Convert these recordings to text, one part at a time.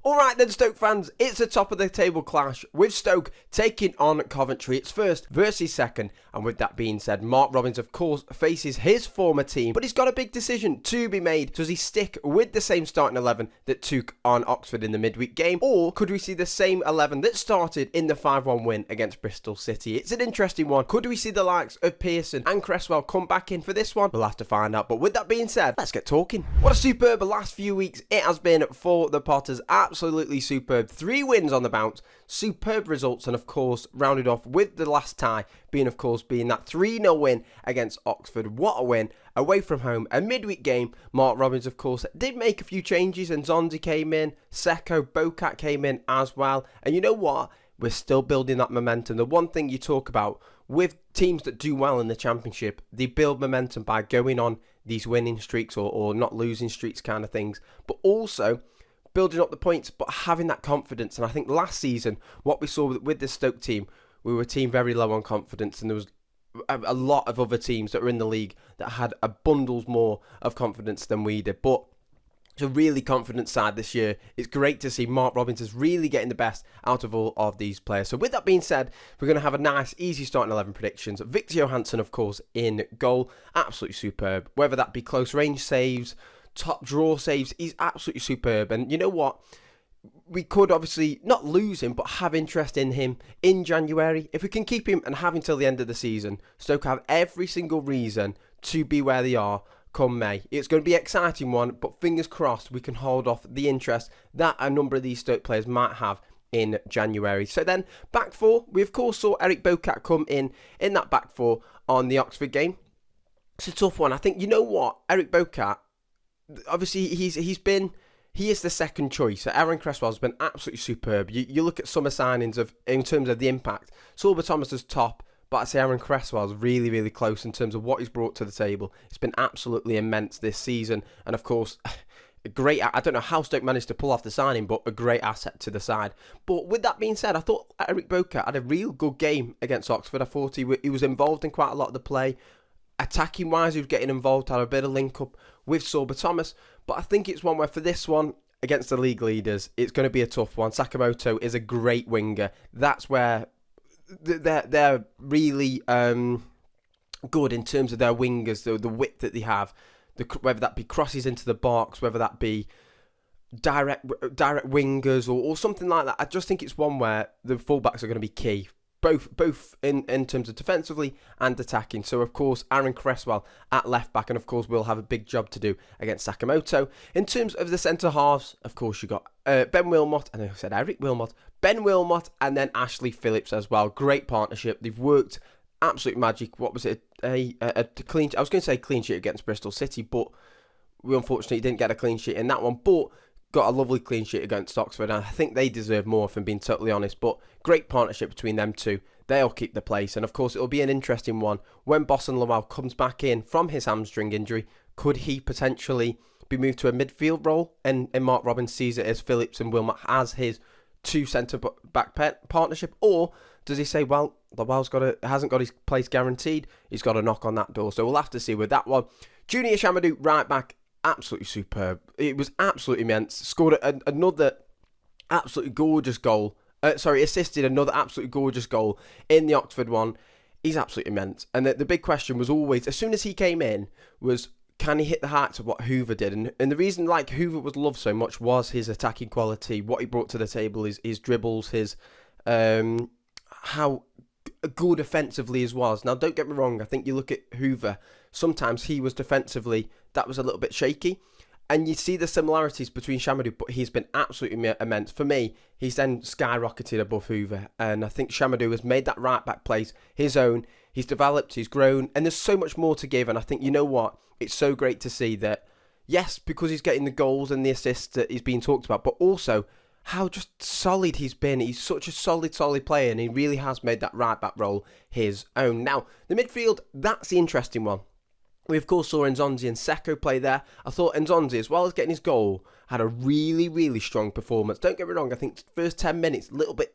Alright then, Stoke fans, it's a top of the table clash with Stoke taking on Coventry. It's first versus second, and with that being said, Mark Robins of course faces his former team, but he's got a big decision to be made. Does he stick with the same starting 11 that took on Oxford in the midweek game, or could we see the same 11 that started in the 5-1 win against Bristol City? It's an interesting one. Could we see the likes of Pearson and Cresswell come back in for this one? We'll have to find out, but with that being said, let's get talking. What a superb last few weeks it has been for the Potters. Absolutely superb. 3 wins on the bounce, superb results, and of course rounded off with the last tie being that 3-0 win against Oxford. What a win away from home, a midweek game. Mark Robins of course did make a few changes, and Zonzi came in, Seko, Bocat came in as well, and you know what, we're still building that momentum. The one thing you talk about with teams that do well in the Championship, they build momentum by going on these winning streaks or not losing streaks kind of things, but also building up the points, but having that confidence. And I think last season, what we saw with the Stoke team, we were a team very low on confidence, and there was a lot of other teams that were in the league that had a bundles more of confidence than we did. But it's a really confident side this year. It's great to see Mark Robins is really getting the best out of all of these players. So with that being said, we're going to have a nice, easy starting 11 predictions. Viktor Johansson, of course, in goal. Absolutely superb. Whether that be close range saves, top draw saves, he's absolutely superb. And you know what? We could obviously not lose him, but have interest in him in January. If we can keep him and have him till the end of the season, Stoke have every single reason to be where they are come May. It's going to be an exciting one, but fingers crossed we can hold off the interest that a number of these Stoke players might have in January. So then, back four, we of course saw Eric Bocat come in that back four on the Oxford game. It's a tough one. I think, you know what, Eric Bocat, obviously he is the second choice. So Aaron Cresswell's been absolutely superb. You look at summer signings in terms of the impact. Sorba Thomas is top, but I'd say Aaron Cresswell's really, really close in terms of what he's brought to the table. It's been absolutely immense this season. And of course, a great, I don't know how Stoke managed to pull off the signing, but a great asset to the side. But with that being said, I thought Eric Bocat had a real good game against Oxford. I thought he was involved in quite a lot of the play. Attacking wise, he was getting involved, had a bit of link up with Sorba Thomas. But I think it's one where for this one, against the league leaders, it's going to be a tough one. Sakamoto is a great winger. That's where they're really good in terms of their wingers, the width that they have, whether that be crosses into the box, whether that be direct wingers or something like that. I just think it's one where the fullbacks are going to be key, both in terms of defensively and attacking. So of course Aaron Cresswell at left back, and of course we'll have a big job to do against Sakamoto. In terms of the centre halves, of course you got Ben Wilmot, and I said Eric Wilmot, Ben Wilmot, and then Ashley Phillips as well. Great partnership. They've worked absolute magic. What was it? A clean. I was going to say clean sheet against Bristol City, but we unfortunately didn't get a clean sheet in that one. But got a lovely clean sheet against Oxford, and I think they deserve more, if I'm being totally honest. But great partnership between them two. They'll keep the place, and of course it'll be an interesting one when Boston Lowell comes back in from his hamstring injury. Could he potentially be moved to a midfield role, and Mark Robins sees it as Phillips and Wilmot as his two centre back partnership, or does he say, well, Lowell's hasn't got his place guaranteed, he's got to knock on that door? So we'll have to see with that one. Junior Shamadou, right back, absolutely superb. It was absolutely immense. Scored another absolutely gorgeous goal. Assisted another absolutely gorgeous goal in the Oxford one. He's absolutely immense. And the big question was always, as soon as he came in, was can he hit the heights of what Hoover did? And the reason Hoover was loved so much was his attacking quality, what he brought to the table, his dribbles, his how good offensively as was. Now, don't get me wrong, I think you look at Hoover, sometimes he was defensively, that was a little bit shaky. And you see the similarities between Shamadou, but he's been absolutely immense. For me, he's then skyrocketed above Hoover. And I think Shamadou has made that right back place his own. He's developed, he's grown, and there's so much more to give. And I think, you know what, it's so great to see that, yes, because he's getting the goals and the assists that he's being talked about, but also how just solid he's been. He's such a solid player, and he really has made that right back role his own. Now, the midfield, that's the interesting one. We, of course, saw Nzonzi and Seko play there. I thought Nzonzi, as well as getting his goal, had a really, really strong performance. Don't get me wrong, I think first 10 minutes, a little bit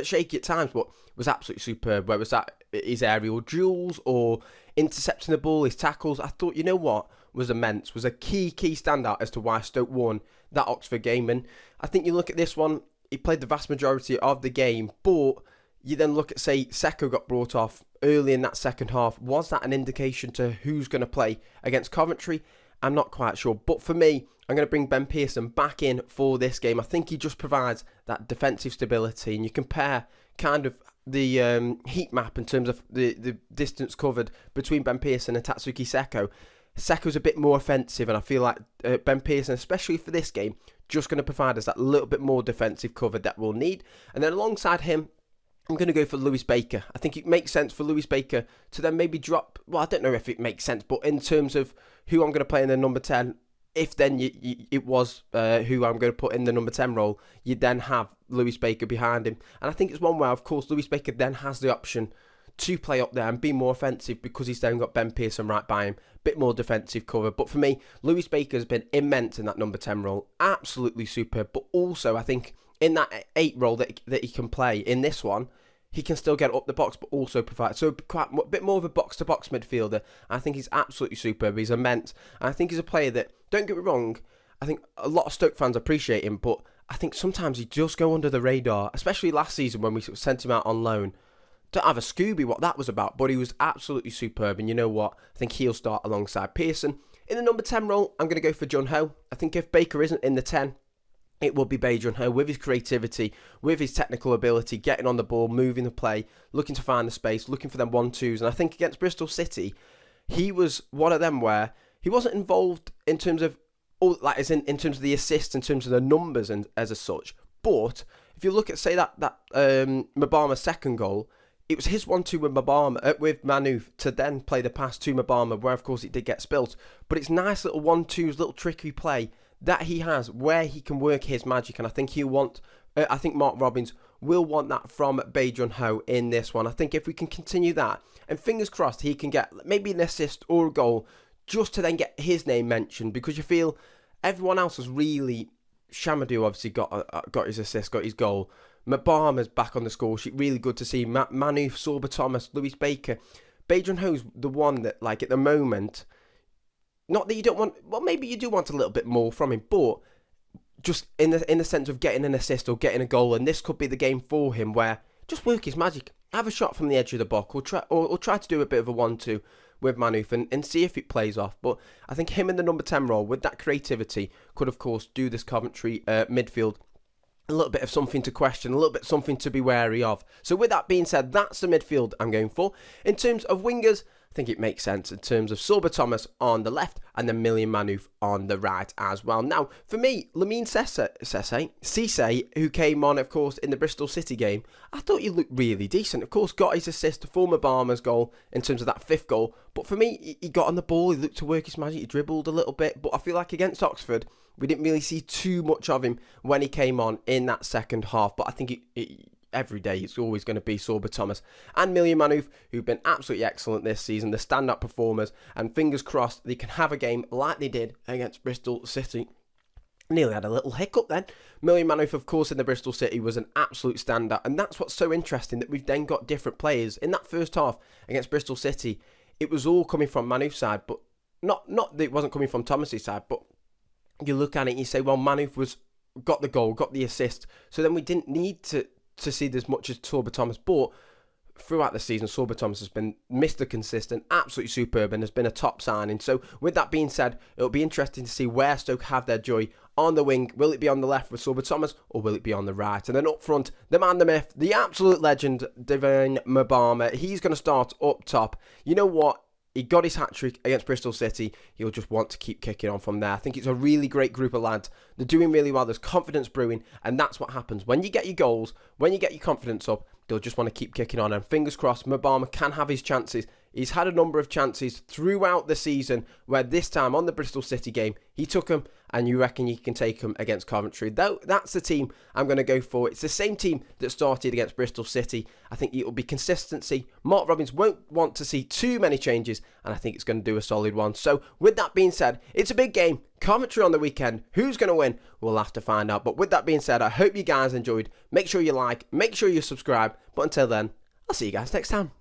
shaky at times, but was absolutely superb. Whether it was that his aerial duels or intercepting the ball, his tackles, I thought, you know what? was immense, was a key standout as to why Stoke won that Oxford game. And I think you look at this one, he played the vast majority of the game, but you then look at, say, Seko got brought off early in that second half. Was that an indication to who's going to play against Coventry? I'm not quite sure. But for me, I'm going to bring Ben Pearson back in for this game. I think he just provides that defensive stability. And you compare kind of the heat map in terms of the distance covered between Ben Pearson and Tatsuki Seko. Seko's a bit more offensive, and I feel like Ben Pearson, especially for this game, just going to provide us that little bit more defensive cover that we'll need. And then alongside him, I'm going to go for Lewis Baker. I think it makes sense for Lewis Baker to then maybe drop, well, I don't know if it makes sense, but in terms of who I'm going to play in the number 10, if then it was who I'm going to put in the number 10 role, you then have Lewis Baker behind him. And I think it's one where, of course, Lewis Baker then has the option to play up there and be more offensive because he's then got Ben Pearson right by him. Bit more defensive cover. But for me, Lewis Baker has been immense in that number 10 role. Absolutely superb. But also, I think in that 8 role that he can play in this one, he can still get up the box, but also provide. So quite a bit more of a box-to-box midfielder. I think he's absolutely superb. He's immense. And I think he's a player that, don't get me wrong, I think a lot of Stoke fans appreciate him, but I think sometimes he just go under the radar, especially last season when we sent him out on loan. Don't have a Scooby what that was about, but he was absolutely superb. And you know what? I think he'll start alongside Pearson. In the number 10 role, I'm going to go for Jun Ho. I think if Baker isn't in the 10, it will be Bae Jun Ho with his creativity, with his technical ability, getting on the ball, moving the play, looking to find the space, looking for them 1-2s. And I think against Bristol City, he was one of them where he wasn't involved in terms of, in terms of the assists, in terms of the numbers and as such. But if you look at, say, that Mbama's second goal, it was his 1-2 with Manu to then play the pass to Mbama, where of course it did get spilt. But it's nice little 1-2s, little tricky play that he has where he can work his magic, and I think I think Mark Robins will want that from Bae Jun Ho in this one. I think if we can continue that, and fingers crossed he can get maybe an assist or a goal just to then get his name mentioned, because you feel everyone else has really, Shamadou obviously got his assist, got his goal. Mbama's back on the score sheet, really good to see. Manu, Sorba Thomas, Lewis Baker. Bae Jun Ho's the one that, like, at the moment, not that you don't want, well, maybe you do want a little bit more from him, but just in the sense of getting an assist or getting a goal, and this could be the game for him where just work his magic, have a shot from the edge of the box, or try to do a bit of a 1-2 with Manuf and see if it plays off. But I think him in the number 10 role with that creativity could, of course, do this Coventry midfield a little bit of something to question, a little bit something to be wary of. So with that being said, that's the midfield I'm going for. In terms of wingers, I think it makes sense in terms of Sorba Thomas on the left and then Million Manuf on the right as well. Now, for me, Lamine Cisse, who came on, of course, in the Bristol City game, I thought he looked really decent. Of course, got his assist for Mbama's goal in terms of that 5th goal. But for me, he got on the ball, he looked to work his magic, he dribbled a little bit. But I feel like against Oxford, we didn't really see too much of him when he came on in that second half. But I think every day it's always going to be Sorba Thomas and Million Manuf, who've been absolutely excellent this season, the standout performers, and fingers crossed they can have a game like they did against Bristol City. Nearly had a little hiccup then. Million Manuf, of course, in the Bristol City was an absolute standout, and that's what's so interesting, that we've then got different players. In that first half against Bristol City, it was all coming from Manuf's side, but not that it wasn't coming from Thomas's side, but you look at it and you say, well, Manuf got the goal, got the assist, so then we didn't need to see as much as Sorba Thomas. But throughout the season, Sorba Thomas has been Mr. Consistent, absolutely superb, and has been a top signing. So with that being said, it'll be interesting to see where Stoke have their joy on the wing. Will it be on the left with Sorba Thomas, or will it be on the right? And then up front, the man, the myth, the absolute legend, Divine Mbama. He's going to start up top. You know what? He got his hat-trick against Bristol City. He'll just want to keep kicking on from there. I think it's a really great group of lads. They're doing really well. There's confidence brewing, and that's what happens. When you get your goals, when you get your confidence up, they'll just want to keep kicking on. And fingers crossed, Mbama can have his chances. He's had a number of chances throughout the season where this time on the Bristol City game, he took them, and you reckon you can take them against Coventry. Though that's the team I'm going to go for. It's the same team that started against Bristol City. I think it will be consistency. Mark Robins won't want to see too many changes, and I think it's going to do a solid one. So with that being said, it's a big game. Coventry on the weekend. Who's going to win? We'll have to find out. But with that being said, I hope you guys enjoyed. Make sure you like, make sure you subscribe. But until then, I'll see you guys next time.